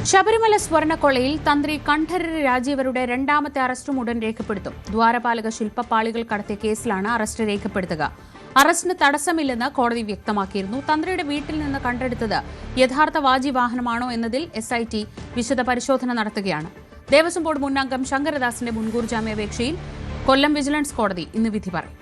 ശബരിമല സ്വർണ്ണക്കൊള്ളയിൽ തന്ത്രി കണ്ഠരര് രാജീവരുടെ രണ്ടാമത്തെ അറസ്റ്റും ഉടൻ രേഖപ്പെടുത്തും. ദ്വാരപാലക ശില്പപാളികൾ കടത്തിയ കേസിലാണ് അറസ്റ്റ് രേഖപ്പെടുത്തുക. അറസ്റ്റിന് തടസ്സമില്ലെന്ന് കോടതി വ്യക്തമാക്കിയിരുന്നു. തന്ത്രിയുടെ വീട്ടിൽ നിന്ന് കണ്ടെടുത്തത് യഥാർത്ഥ വാജിവാഹനമാണോ എന്നതിൽ SIT വിശദ പരിശോധന നടത്തുകയാണ്. ദേവസ്വം ബോർഡ് മുൻ അംഗം ശങ്കരദാസിന്റെ മുൻകൂർ ജാമ്യാപേക്ഷയിൽ കൊല്ലം വിജിലൻസ് കോടതി ഇന്ന് വിധി പറയും.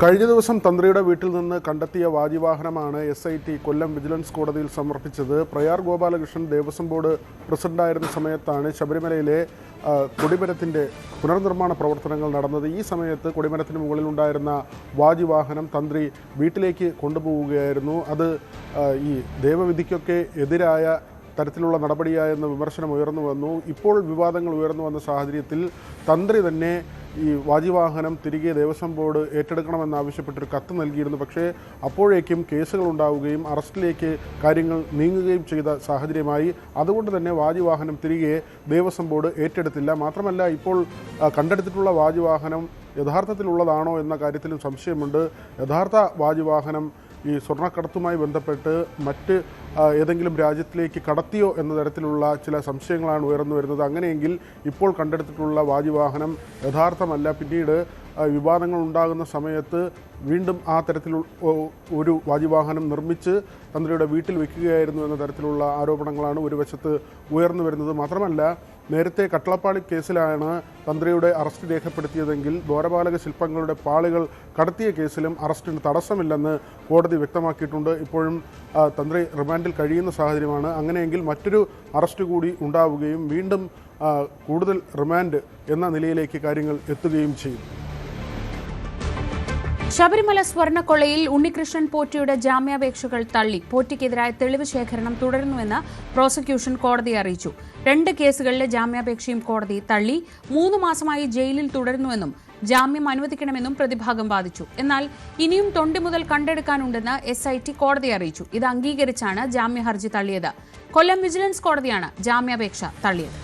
കഴിഞ്ഞ ദിവസം തന്ത്രിയുടെ വീട്ടിൽ നിന്ന് കണ്ടെത്തിയ വാജിവാഹനമാണ് SIT കൊല്ലം വിജിലൻസ് കോടതിയിൽ സമർപ്പിച്ചത്. പ്രയാർ ഗോപാലകൃഷ്ണൻ ദേവസ്വം ബോർഡ് പ്രസിഡന്റായിരുന്ന സമയത്താണ് ശബരിമലയിലെ കൊടിമരത്തിൻ്റെ പുനർനിർമ്മാണ പ്രവർത്തനങ്ങൾ നടന്നത്. ഈ സമയത്ത് കൊടിമരത്തിന് മുകളിലുണ്ടായിരുന്ന വാജിവാഹനം തന്ത്രി വീട്ടിലേക്ക് കൊണ്ടുപോവുകയായിരുന്നു. അത് ഈ ദേവവിധിക്കൊക്കെ എതിരായ തരത്തിലുള്ള നടപടിയായെന്ന വിമർശനം ഉയർന്നു വന്നു. ഇപ്പോൾ വിവാദങ്ങൾ ഉയർന്നു വന്ന സാഹചര്യത്തിൽ തന്ത്രി തന്നെ ഈ വാജിവാഹനം തിരികെ ദേവസ്വം ബോർഡ് ഏറ്റെടുക്കണമെന്നാവശ്യപ്പെട്ടൊരു കത്ത് നൽകിയിരുന്നു. പക്ഷേ അപ്പോഴേക്കും കേസുകൾ ഉണ്ടാവുകയും അറസ്റ്റിലേക്ക് കാര്യങ്ങൾ നീങ്ങുകയും ചെയ്ത സാഹചര്യമായി. അതുകൊണ്ട് തന്നെ വാജിവാഹനം തിരികെ ദേവസ്വം ബോർഡ് ഏറ്റെടുത്തില്ല. മാത്രമല്ല, ഇപ്പോൾ കണ്ടെടുത്തിട്ടുള്ള വാജിവാഹനം യഥാർത്ഥത്തിലുള്ളതാണോ എന്ന കാര്യത്തിലും സംശയമുണ്ട്. യഥാർത്ഥ വാജിവാഹനം ഈ സ്വർണ്ണക്കടത്തുമായി ബന്ധപ്പെട്ട് മറ്റ് ഏതെങ്കിലും രാജ്യത്തിലേക്ക് കടത്തിയോ എന്ന തരത്തിലുള്ള ചില സംശയങ്ങളാണ് ഉയർന്നു വരുന്നത്. അങ്ങനെയെങ്കിൽ ഇപ്പോൾ കണ്ടെടുത്തിട്ടുള്ള വാജിവാഹനം യഥാർത്ഥമല്ല. പിന്നീട് വിവാദങ്ങൾ ഉണ്ടാകുന്ന സമയത്ത് വീണ്ടും ആ തരത്തിൽ ഒരു വാജിവാഹനം നിർമ്മിച്ച് തന്ത്രിയുടെ വീട്ടിൽ വെക്കുകയായിരുന്നു എന്ന തരത്തിലുള്ള ആരോപണങ്ങളാണ് ഒരു വശത്ത് ഉയർന്നു വരുന്നത്. മാത്രമല്ല, നേരത്തെ കട്ടളപ്പാളി കേസിലാണ് തന്ത്രിയുടെ അറസ്റ്റ് രേഖപ്പെടുത്തിയതെങ്കിൽ ദ്വാരപാലക ശില്പങ്ങളുടെ പാളികൾ കടത്തിയ കേസിലും അറസ്റ്റിന് തടസ്സമില്ലെന്ന് കോടതി വ്യക്തമാക്കിയിട്ടുണ്ട്. ഇപ്പോഴും തന്ത്രി റിമാൻഡിൽ കഴിയുന്ന സാഹചര്യമാണ്. അങ്ങനെയെങ്കിൽ മറ്റൊരു അറസ്റ്റ് കൂടി ഉണ്ടാവുകയും വീണ്ടും കൂടുതൽ റിമാൻഡ് എന്ന നിലയിലേക്ക് കാര്യങ്ങൾ എത്തുകയും ചെയ്യും. ശബരിമല സ്വർണ്ണക്കൊള്ളയിൽ ഉണ്ണികൃഷ്ണൻ പോറ്റിയുടെ ജാമ്യാപേക്ഷകൾ തള്ളി. പോറ്റിക്കെതിരായ തെളിവ് ശേഖരണം തുടരുന്നുവെന്ന് പ്രോസിക്യൂഷൻ കോടതിയെ അറിയിച്ചു. 2 കേസുകളിലെ ജാമ്യാപേക്ഷയും കോടതി തള്ളി. 3 മാസമായി ജയിലിൽ തുടരുന്നുവെന്നും ജാമ്യം അനുവദിക്കണമെന്നും പ്രതിഭാഗം വാദിച്ചു. എന്നാൽ ഇനിയും തൊണ്ടി മുതൽ കണ്ടെടുക്കാനുണ്ടെന്ന് SIT കോടതിയെ അറിയിച്ചു. ഇത് അംഗീകരിച്ചാണ് ജാമ്യ ഹർജി തള്ളിയത്. കൊല്ലം വിജിലൻസ് കോടതിയാണ് ജാമ്യാപേക്ഷ തള്ളിയത്.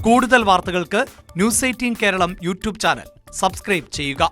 കൂടുതൽ വാർത്തകൾക്ക് News 18 Keralam YouTube channel subscribe ചെയ്യുക.